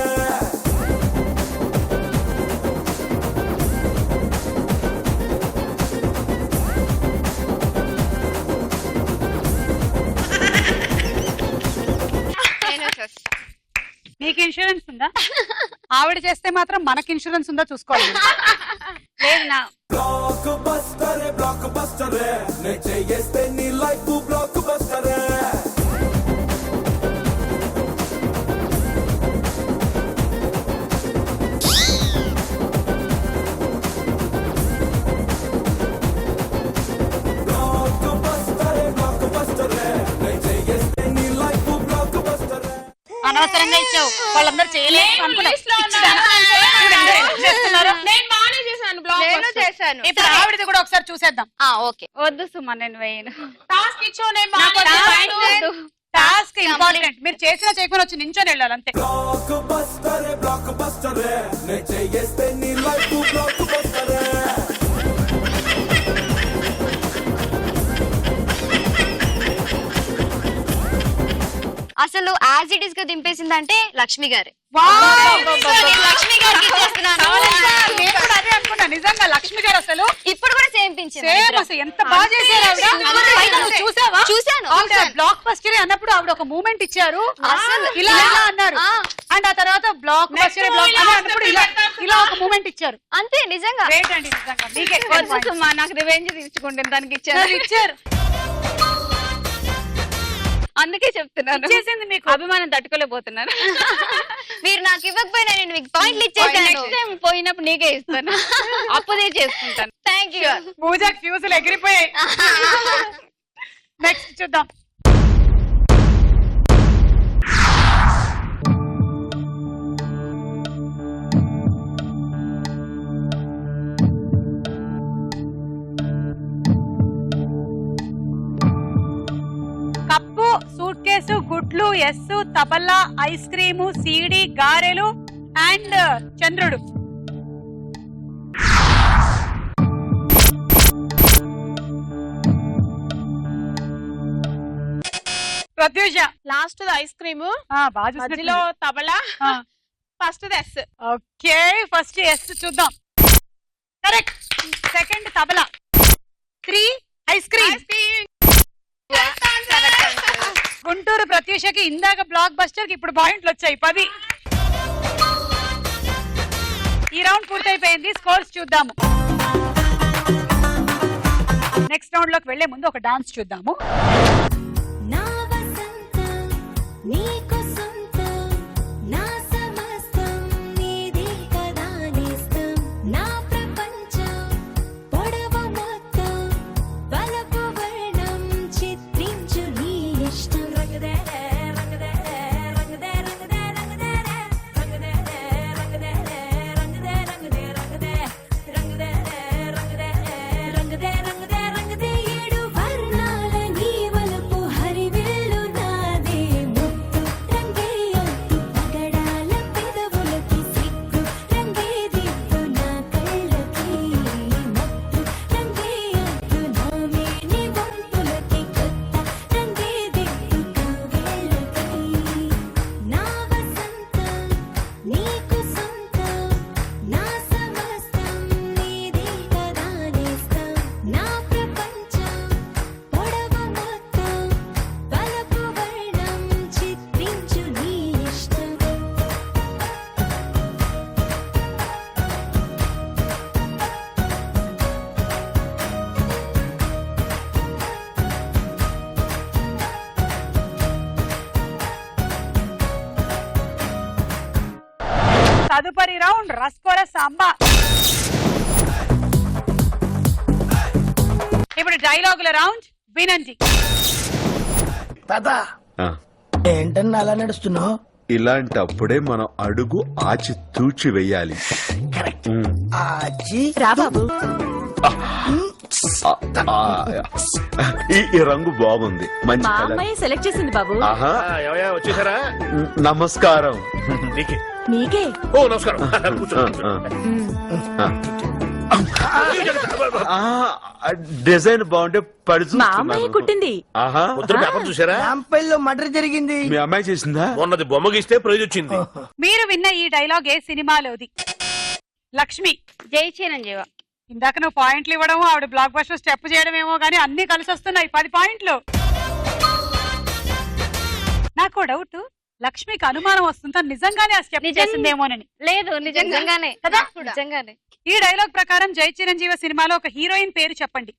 నేను చేస్తా. నీకు ఇన్సూరెన్స్ ఉందా? ఆవిడ చేస్తే మాత్రం మనకి ఇన్సూరెన్స్ ఉందా చూసుకోవాలి. లేదు నా బ్లాక్ బస్టర్ నే చేస్తే నీ లైఫ్ బ్లాక్ బస్టర్. అనవసరంగా ఇచ్చావు, వాళ్ళందరూ చేయలేదు అనుకున్నావు. నేను బాగానే చేశాను బ్లాగ్. నేను చేశాను. ఇప్పుడు ఆవిడది కూడా ఒకసారి చూసేద్దాం. ఓకే. వద్దు సుమా, నేను వేయను. టాస్క్ ఇచ్చావు, నేను బాగానే చేశాను. Task important. మీరు చేసినా చేయకుండా వచ్చి నించొని వెళ్ళాలి అంతే. బ్లాక్ బస్టర్ నే చేస్తే నీ లైఫ్ బ్లాక్ బస్టర్. అసలు యాజ్ ఇట్ ఈస్ గా దింపేసిందంటే లక్ష్మి గారే. వావ్! నేను లక్ష్మి గారికి ఇచ్చేస్తున్నాను. నేను కూడా అదే అనుకున్నా. నిజంగా లక్ష్మి గారు అసలు ఇప్పుడు కూడా సేమ్ పింఛన్. సేమ్ అసలు ఎంత బాగా చేశారు ఆవిడ. పైగా నువ్వు చూసావా? చూశాను. ఆవిడ బ్లాక్ బస్టర్ అన్నప్పుడు ఆవిడ ఒక మూమెంట్ ఇచ్చారు. అసలు ఇలా ఇలా అన్నారు. అండ్ ఆ తర్వాత బ్లాక్ బస్టర్ బ్లాక్ అన్నప్పుడు ఇలా ఒక మూమెంట్ ఇచ్చారు. అంతే నిజంగా. గ్రేట్ అండి నిజంగా. మీకే వద్దు సుమా, నాకు రివెంజ్ తీసుకుంటే దానికి ఇచ్చారు. అందుకే చెప్తున్నాను, చేసింది మీకు అభిమానం తట్టుకోలేకపోతున్నాను. మీరు నాకు ఇవ్వకపోయినా నేను మీకు పాయింట్లు ఇచ్చేసాను. నెక్స్ట్ టైం పోయినప్పుడు నీకే ఇస్తాను, అప్పుదే చేసుకుంటాను. Thank you. పూజకి ఫ్యూజులు ఎగిరిపోయాయి. నెక్స్ట్ చూద్దాం. కప్పు, సూట్ కేసు, గుడ్లు, S, tabla, ice cream, CD, గారెలు అండ్ చంద్రుడు. ప్రత్యూష లాస్ట్ ఐస్ క్రీమ్, బాగా మధ్యలో tabla, first S. Okay, first S చూద్దాం. Correct. Second tabla, 3 ice cream. Guntur ప్రత్యూషకి ఇందాక బ్లాక్ బస్టర్ కి ఇప్పుడు పాయింట్లు వచ్చాయి 10. ఈ రౌండ్ పూర్తయిపోయింది. స్కోర్స్ చూద్దాము. నెక్స్ట్ రౌండ్ లోకి వెళ్లే ముందు ఒక డాన్స్ చూద్దాము. నా వసంతం నీకు సొంతం, నా సమస్తం నీది కదా నేస్తం, నా ప్రపంచం పొడవు మొత్తం వలపు వర్ణం చిత్రించు నీ ఇష్టం. రంగదే రంగదే రంగదే రంగదే రంగదే రంగదే రంగదే రంగదే రంగదే రంగదే రంగదే రంగదే రంగదే రంగదే రంగదే ఏడు వర్ణాల నీ వలపు హరివిల్లు నాదే. ముత్తు రంగే ఒత్తు పగడాల పెదవులకి సిగ్గు రంగే దిద్దు నా కళ్ళకి. మత్తు రంగే ఒత్తు నా మేని వంపులకి కొత్త రంగే దిద్దు కౌగిళ్ళకి. నా వసంతం నీకు సొంతం, నా సమస్తం నీది కదా నేస్తం, నా ప్రపంచం పొడవు మొత్తం వలపు వర్ణం చిత్రించు నీ ఇష్టం. తదుపరి రౌండ్ రస్కోర సాంబా. ఇప్పుడు డైలాగుల రౌండ్. వినండి. ఏంటన్నా అలా నడుస్తున్నావు? ఇలాంటప్పుడే మనం అడుగు ఆచి తూచి వెయ్యాలి. ఆచి రాబాబు ఈ రంగు బాగుంది, మంచి కలర్. సెలెక్ట్ చేసింది బాబు. ఆహా, వచ్చేసారా? నమస్కారం. నీకే. నీకే. ఓ నమస్కారం. కూర్చో. డిజైన్ బాగుంటే పడి మా అమ్మాయి కుట్టింది. ఆహా, పేపర్ చూసారా? రాంపల్లిలో మర్డర్ జరిగింది. మీ అమ్మాయి చేసిందా? మొన్నది బొమ్మగిస్తే ప్రైజ్ వచ్చింది. మీరు విన్న ఈ డైలాగ్ ఏ సినిమాలోది? లక్ష్మి. జై చిరంజీవ. ఇందాక నువ్వు పాయింట్లు ఇవ్వడం, ఆవిడ బ్లాక్ బస్టర్ స్టెప్ చేయడం ఏమో గానీ అన్ని కలిసి వస్తున్నాయి. 10 పాయింట్లు. నాకు డౌట్, లక్ష్మికి అనుమానం వస్తుందా నిజంగానే ఆ స్టెప్ చేసిందేమోనని. లేదు, నిజంగానే కదా? నిజంగానే. ఈ డైలాగ్ ప్రకారం జై చిరంజీవ సినిమాలో ఒక హీరోయిన్ పేరు చెప్పండి.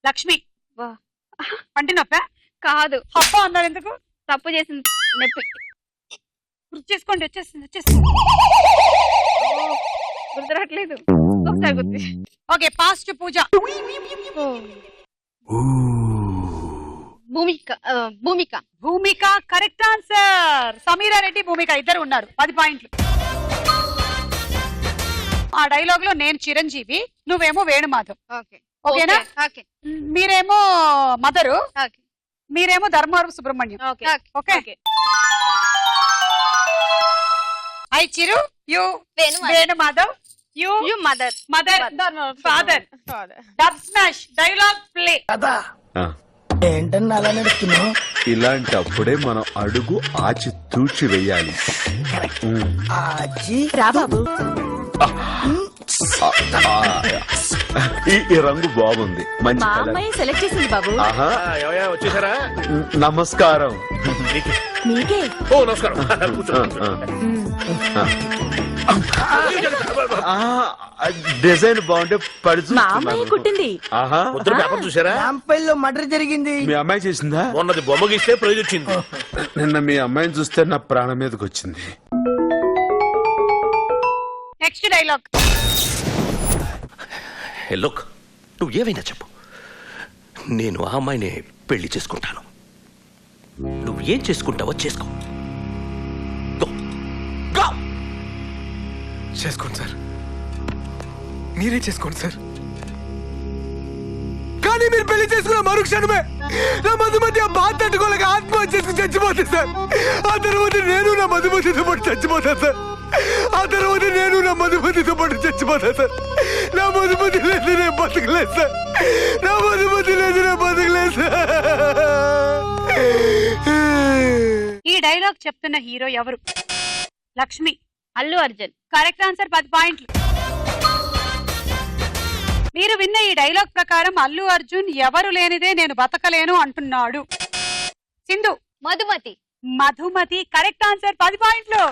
లక్ష్మి. వా. పంటి నొప్ప కాదు, హప్ప అన్నారు ఎందుకు? తప్పు చేసింది నొప్పి. గుర్తు చేసుకోండి. వచ్చేసింది. గుర్తురాట్లేదు. ఒకసారి గుర్తు. ఓకే, పాస్ట్ పూజ. భూమిక కరెక్ట్ ఆన్సర్. సమీరా రెడ్డి, భూమిక ఇద్దరు ఉన్నారు. 10 పాయింట్లు. ఆ డైలాగ్ లో నేను చిరంజీవి, నువ్వేమో వేణుమాధవ్. ఓకేనా? మీరేమో మదరు, మీరేమో Dharmavaram Subrahmanyam. Okay. I Chiru, you Venumadhav, you mother father. Dub smash dialogue play. కదా ఏంటన్నా అలా నడుస్తున్నావు? ఇలాంటప్పుడే మనం అడుగు ఆచి తూచి వెయ్యాలి. ఆచి రా బాబు. ఈ రంగు బాగుంది, మంచి మా కలర్. అమ్మాయి సెలెక్ట్ చేసింది బాబు. ఆహా, వచ్చేసారా? నమస్కారం. నీకే. ఓ నమస్కారం. డిజైన్ బాగుంటే పడి మా అమ్మాయి కుట్టింది. ఆహా, పేపర్ చూసారా? రాంపల్లిలో మర్డర్ జరిగింది. మీ అమ్మాయి చేసిందా? మొన్నది బొమ్మగిస్తే ప్రైజ్ వచ్చింది. నిన్న మీ అమ్మాయిని చూస్తే నా ప్రాణం మీదకి వచ్చింది. Next dialogue. లుక్, నువ్వు ఏమైనా చెప్పు, నేను ఆ అమ్మాయిని పెళ్లి చేసుకుంటాను. నువ్వు ఏం చేసుకుంటావో చేసుకో. Go. Go. చేసుకోండి సార్, మీరే చేసుకోండి సార్. కానీ మీరు పెళ్లి చేసుకున్న మరుక్షణమే నా మధుమతి ఆ బాధ తట్టుకోలేక ఆత్మహత్య చేసుకుని చచ్చిపోతుంది సార్. ఆ తర్వాత నేను నా మధుమతితో పాటు చచ్చిపోతాను సార్. నా మధుమతి లేదు, నేను బతకలేదు సార్. ఈ డైలాగ్ చెప్తున్న హీరో ఎవరు? లక్ష్మి. అల్లు అర్జున్. Correct answer. 10 పాయింట్లు. మీరు విన్న ఈ డైలాగ్ ప్రకారం అల్లు అర్జున్ ఎవరు లేనిదే నేను బతకలేను అంటున్నాడు. సింధు. Madhumati correct answer. 10 పాయింట్లు.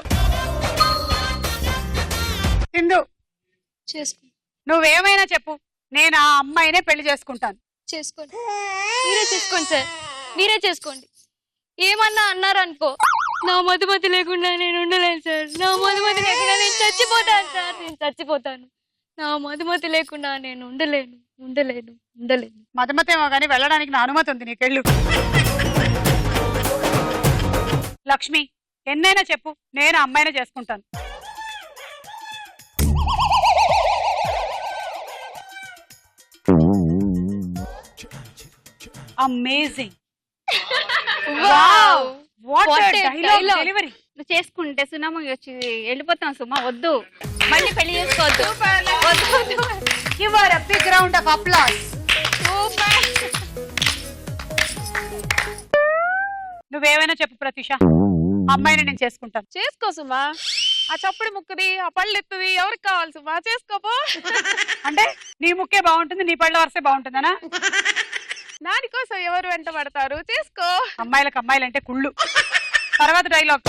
సింధు, నువ్వేమైనా చెప్పు, నేను ఆ అమ్మాయినే పెళ్లి చేసుకుంటాను. మీరే చేసుకోండి. ఏమన్నా అన్నారనుకో, నా మధుమతి లేకుండా నేను ఉండలేను సార్. నా మధుమతి లేకుండా నేను చచ్చిపోతాను సార్. నా మధుమతి లేకుండా నేను ఉండలేను. మధుమతి ఏమో కానీ వెళ్ళడానికి నా అనుమతి ఉంది, నీకెళ్ళు. లక్ష్మి, ఎన్నైనా చెప్పు, నేను ఆ అమ్మాయినే చేసుకుంటాను. అమేజింగ్. డెలివరీ. నువ్వు చేసుకుంటే సునామీ వచ్చి వెళ్ళిపోతాం సుమా. వద్దు, మళ్ళీ పెళ్లి చేసుకోవద్దు. Give her a big round of applause. నువ్వేమైనా చెప్పు ప్రత్యూష, అమ్మాయిని నేను చేసుకుంటాను. చేసుకో సుమా. ఆ చప్పుడు ముక్కుది, ఆ పళ్ళు ఎత్తుది ఎవరికి కావాలి సుమా? చేసుకోపో. అంటే నీ ముక్కే బాగుంటుంది, నీ పళ్ళ వరసే బాగుంటుందనా? దానికోసం ఎవరు వెంట పడతారు? చేసుకో. అమ్మాయిలకు అమ్మాయిలంటే కుళ్ళు. తర్వాత డైలాగ్.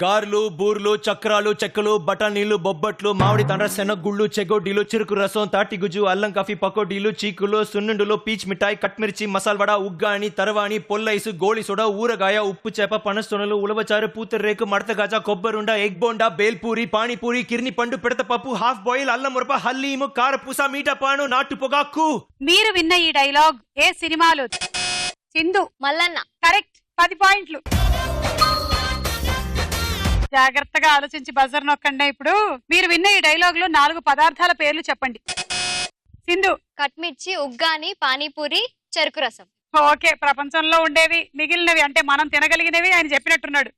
గారెలు, బూర్లు, చక్రాలు, చెక్కలు, బఠానీలు, బొబ్బట్లు, మామిడి తండ్ర, శనగుళ్ళు, చెగోడీలు, చెరుకు రసం, తాటిగుజ్జు, అల్లం కాఫీ, పకోడీలు, చీకులు, సున్నుండులు, పీచ్ మిఠాయి, కట్మిర్చి, మసాల్ వడ, ఉగ్గాని, తరవాణి, పొల్లైసు, గోళి సోడా, ఊరగాయ, ఉప్పు చేప, పనసొనలు, ఉలవచారు, పూతరేకు, మడతగాజా, కొబ్బరుండ, ఎగ్ బోండా, బేల్పూరి, పానీపూరి, కిర్ని పండు, పిడతపప్పు, హాఫ్ బాయిల్, అల్లం మురప, హల్లీము, కారపూస, మీట పాను, నాటు పొగాకు. మీరు విన్న ఈ డైలాగ్ ఏ సినిమాలో? సింధు. మల్లన్న. కరెక్ట్. 10 పాయింట్లు. జాగ్రత్తగా ఆలోచించి బజర్ నొక్కండి. ఇప్పుడు మీరు విన్న ఈ డైలాగ్ లో 4 పదార్థాల పేర్లు చెప్పండి. సింధు. కట్మిర్చి, ఉగ్గాని, పానీపూరి, చెరుకు రసం. ఓకే, ప్రపంచంలో ఉండేవి, మిగిలినవి అంటే మనం తినగలిగినవి ఆయన చెప్పినట్టున్నాడు.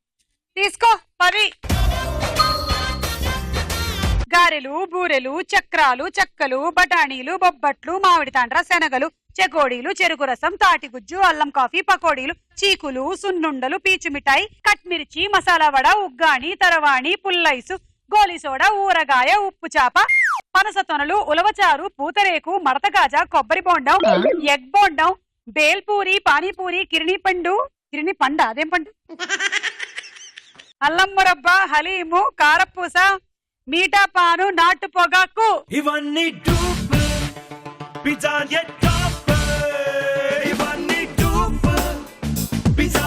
తీసుకో 10. గారెలు బూరెలు చక్రాలు చెక్కలు బఠానీలు బొబ్బట్లు మామిడి తాండ్ర శనగలు చెకోడీలు చెరుకు రసం తాటిగుజ్జు అల్లం కాఫీ పకోడీలు చీకులు సున్నుండలు పీచు మిఠాయి కట్మిర్చి మసాలా వడ ఉగ్గాని తరవాణి పుల్లైసు గోలి సోడా ఊరగాయ ఉప్పు చాప పనస తొనలు ఉలవచారు పూతరేకు మడతగాజ కొబ్బరి బోండం ఎగ్ బోండం బేల్పూరి పానీపూరి కిరిని పండు అదేం పండు అల్లం మురబ్బ హలీము కారపూస మీఠా పాను నాటు పొగాకు ఇవన్నీ పిజ్జా ఇవన్నీ పిజ్జా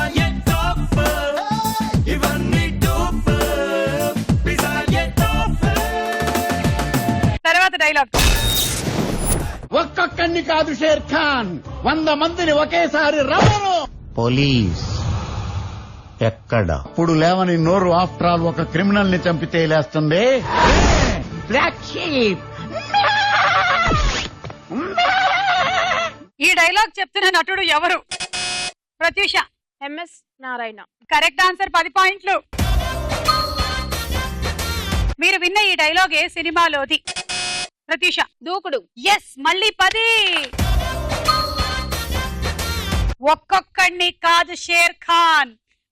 ఇవన్నీ తర్వాత డైలాగ్. ఒక్కొక్కడిని కాదు షేర్ ఖాన్ 100 మందిని ఒకేసారి రమ్మను. పోలీస్ ఎక్కడ? ఇప్పుడు లేవని నోరు ఆఫ్టర్ ఆల్ ఒక క్రిమినల్ ని చంపితే లేస్తుంది. Black sheep. ఈ డైలాగ్ చెప్తున్న నటుడు ఎవరు? Prathyusha. MS Narayana. Correct answer 10 పాయింట్లు. మీరు విన్న ఈ డైలాగ్ ఏ సినిమాలోది? ప్రత్యూష. దూకుడు. ఎస్, మళ్ళీ 10. ఒక్కొక్కడిని కాదు షేర్ ఖాన్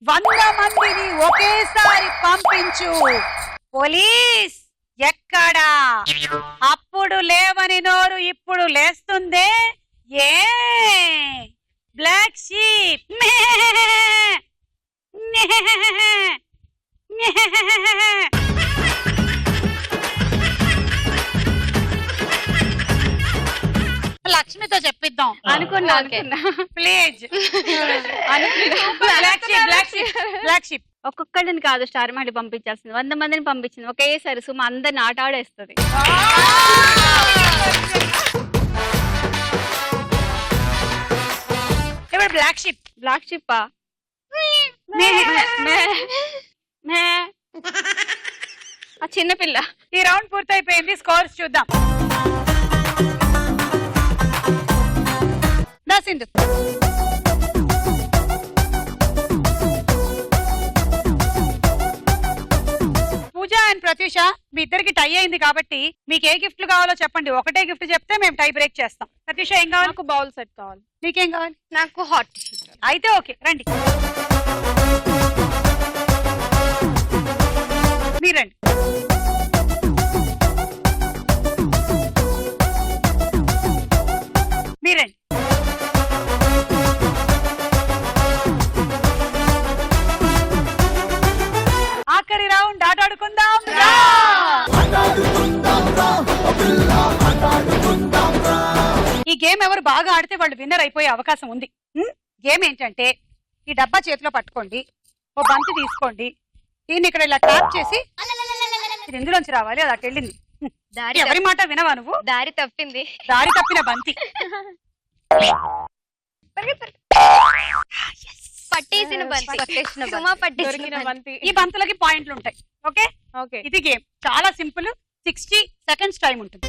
100 మందిని ఒకేసారి పంపించు. పోలీస్ ఎక్కడా? అప్పుడు లేవని నోరు ఇప్పుడు లేస్తుందే ఏ? Black sheep. లక్ష్మితో చెప్పిద్దాం అనుకున్నా ప్లీజ్. Black ship. ఒక్కొక్కడిని కాదు స్టార్ మహల్ పంపించాల్సింది, 100 మందిని పంపించింది ఒకేసారి. సుమ అందరిని ఆట ఆడేస్తుంది. ఇప్పుడు బ్లాక్ షిప్. బ్లాక్ షిప్పా? ఆ చిన్నపిల్ల. ఈ రౌండ్ పూర్తయిపోయింది. స్కోర్స్ చూద్దాం. సింధు. పూజ అండ్ ప్రత్యూష మీ ఇద్దరికి టై అయింది కాబట్టి మీకు ఏ గిఫ్ట్లు కావాలో చెప్పండి. ఒకటే గిఫ్ట్ చెప్తే మేము టై బ్రేక్ చేస్తాం. ప్రత్యూష ఏం కావాలి? నాకు బౌల్ సెట్ కావాలి. మీకేం కావాలి? నాకు హాట్ అయితే ఓకే రండి. మీరండి. మీరండి. ఆఖరి రౌండ్ ఆటాడుకుందాం. ఈ గేమ్ ఎవరు బాగా ఆడితే వాళ్ళు విన్నర్ అయిపోయే అవకాశం ఉంది. గేమ్ ఏంటంటే ఈ డబ్బా చేతిలో పట్టుకోండి, ఓ బంతి తీసుకోండి, దీన్ని ఇక్కడ ఇలా ట్యాప్ చేసి ఇది ఇందులోంచి రావాలి. అది అటు వెళ్ళింది. ఎవరి మాట వినవా నువ్వు? దారి తప్పింది. దారి తప్పిన బంతి. పట్టేసిన బంతి. ఈ బంతులకి పాయింట్లు ఉంటాయి. Okay okay. ఇది గేమ్ చాలా సింపుల్. 60 సెకండ్స్ టైం ఉంటుంది.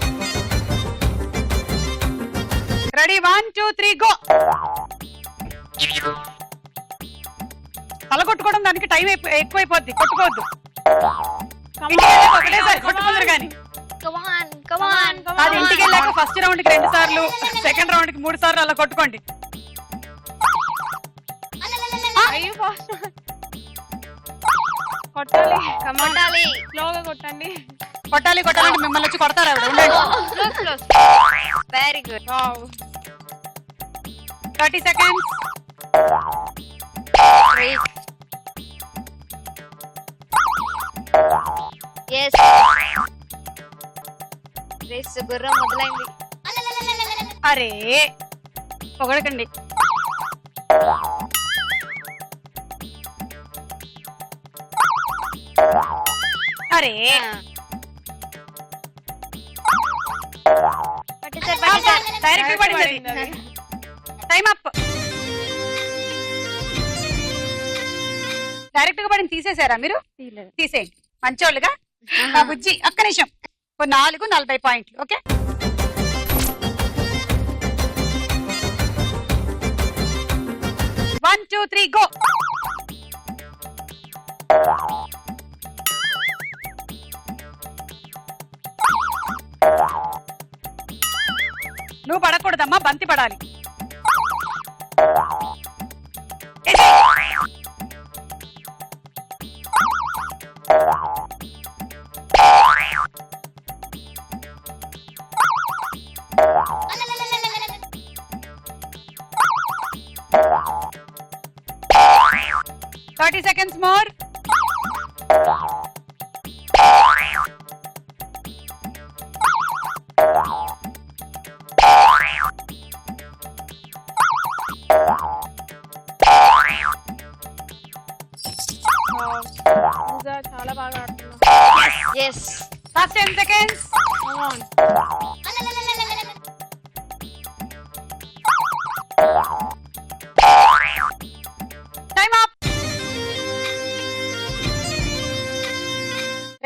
Ready 1 2 3 go. తల కొట్టుకోవడం దానికి టైం ఎక్కువైపోద్ది. కొట్టుకోవద్దు. ఒకటేసారి కొట్టుకుందరు కానీ అది ఇంటికి వెళ్ళాక ఫస్ట్ రౌండ్ కి 2 సార్లు, సెకండ్ రౌండ్ కి 3 సార్లు అలా కొట్టుకోండి. కొట్టాలి. స్లోగా కొట్టండి. కొట్టాలంటే మిమ్మల్ని వచ్చి కొడతారు. Very good. 30 సెకండ్స్. రేస్ గుర్రం మొదలైంది. అరే పొగడకండి. అరే డైరెక్ట్ పడింది. Time up. డైరెక్ట్ గా పడింది. తీసేసారా మీరు? తీసేయండి మంచోళ్ళుగా. బుజ్జి ఒక్క నిమిషం. 4 పాయింట్లు. Okay 1 2 3 go. నువ్వు పడకూడదమ్మా, బంతి పడాలి. seconds more. చాలా బాగా ఆడుతున్నావు. Yes. Last 10 seconds. Come on. Time up.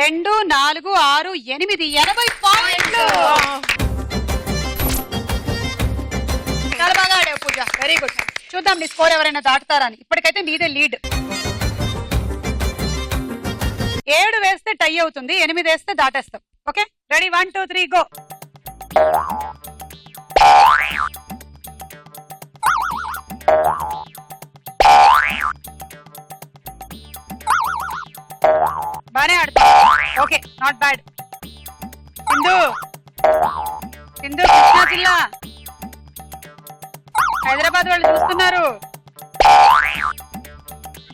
2 4 6 8 80 పాయింట్లు. చాలా బాగా ఆడావు పూజ, వెరీ గుడ్. చూద్దాం నీ స్కోర్ ఎవరైనా దాటుతారా అని. ఇప్పటికైతే నీదే లీడ్. 7 వేస్తే టై అవుతుంది, 8 వేస్తే దాటేస్తాం. Okay, ready? 1 2 3 గో. బానే ఆడుతా. Okay, not bad. Sindhu, Sindhu Krishna జిల్లా, హైదరాబాద్ వాళ్ళు చూస్తున్నారు.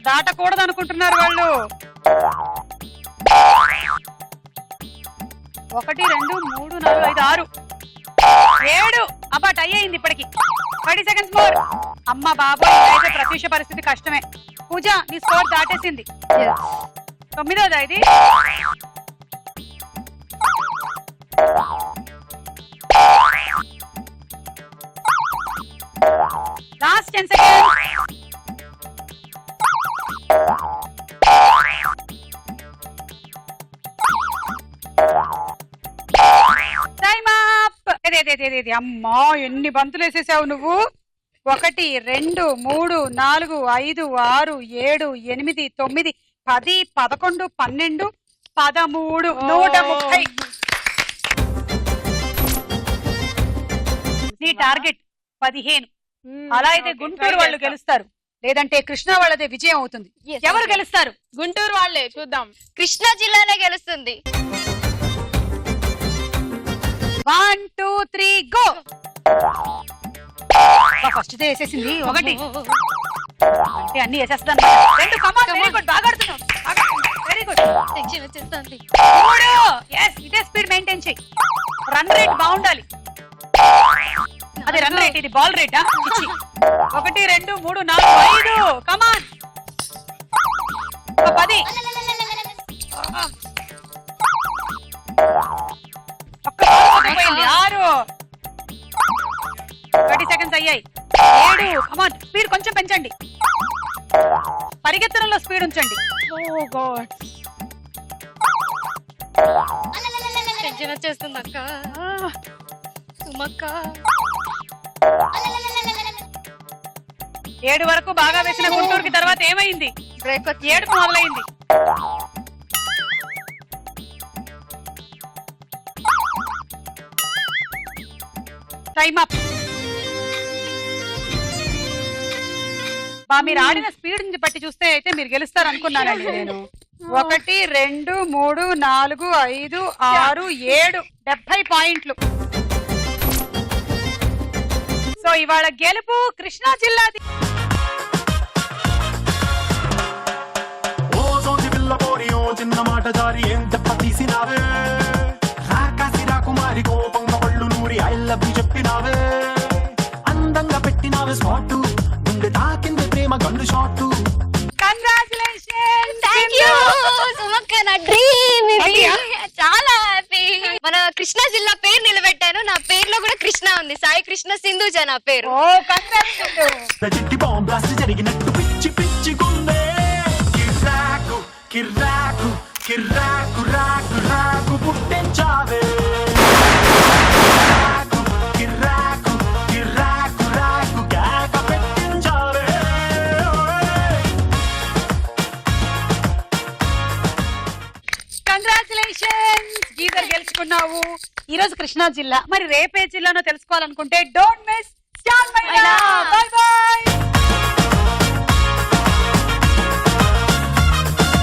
దాటకూడదు అనుకుంటున్నారు వాళ్ళు. 1 2 3 4 5 6 7. అబ్బా, టై అయింది ఇప్పటికి. 30 seconds మోర్. అమ్మ బాబోయ్, అయితే ప్రత్యూష పరిస్థితి కష్టమే. పూజ, నీ స్కోర్ దాటేసింది. 9వ ఇది. Last 10 seconds. Time up. అమ్మా, ఎన్ని బంతులు వేసేసావు నువ్వు. 1 2 3 4 5 6 7 8 9 10 11 12 13 130. నీ టార్గెట్ 15. అలా అయితే గుంటూరు వాళ్ళు గెలుస్తారు, లేదంటే కృష్ణా వాళ్ళదే విజయం అవుతుంది. ఎవరు గెలుస్తారు? గుంటూరు వాళ్ళే. చూద్దాం. కృష్ణా జిల్లానే గెలుస్తుంది. 1 2 3 గో. ఫస్ట్ దే వేసేసింది. 1 అంటే అన్ని వేసేస్తాను. 2 కమాన్, వెరీ గుడ్, బాగా ఆడుతున్నావు, వెరీ గుడ్. టెన్షన్ వచ్చేస్తుంది. 3. yes, ఇదే స్పీడ్ మెయింటైన్ చేయి. రన్ రేట్ బాగుండాలి. అదే రన్ రేట్, ఇది బాల్ రేట్. 1 2 3 4 5 కమాన్. 10. ఒక్క 6. 30 seconds అయ్యాయి. 7. కమాన్, స్పీడ్ కొంచెం పెంచండి. పరిగెత్తడంలో స్పీడ్ ఉంచండి. ఓ గాడ్, టెన్షన్ వచ్చేస్తుంది అక్క. సుమక్క 7 వరకు బాగా వేసిన గుంటూరుకి తర్వాత ఏమైంది? బ్రేక్ 7 మొదలైంది. Time up. మీరు ఆడిన స్పీడ్ ని బట్టి చూస్తే అయితే మీరు గెలుస్తారు అనుకున్నానండి నేను. 1 2 3 4 5 6 7 70 పాయింట్లు. సో ఇవాళ గెలుపు కృష్ణా జిల్లాది. చిన్న మాట జారి ఏం దెబ్బ తీసినావే, రాకాసి రాకుమారి కోపంగా పళ్ళు నూరి ఐ లవ్ యు చెప్పినావే, అందంగా పెట్టినావే స్పాట్, గుండె తాకింది ప్రేమ gun shot. Congratulations. Thank you సుమక్క, నా డ్రీమ్ ఇది. చాలా హ్యాపీ. మన కృష్ణా జిల్లా పేరు నిలబెట్టాను. నా పేరులో కూడా కృష్ణ ఉంది. సాయి కృష్ణ సింధుజ నా పేరు. ఓ కంగ్రాచులేషన్స్. చిట్టి బాంబ్ బ్లాస్ట్ జరిగినట్టు పిచ్చి పిచ్చి గుండె, కిర్రాకు కిర్రాకు కిర్రాకు రాకు రాకు పుట్టించావే, కిర్రాకు కిర్రాకు రాకు కేక పెట్టించావే. Congratulations geyser గెలుచుకున్నావు. ఈ రోజు కృష్ణా జిల్లా, మరి రేపే జిల్లానో తెలుసుకోవాలనుకుంటే డోంట్ మిస్ స్టార్ మహిళ. బై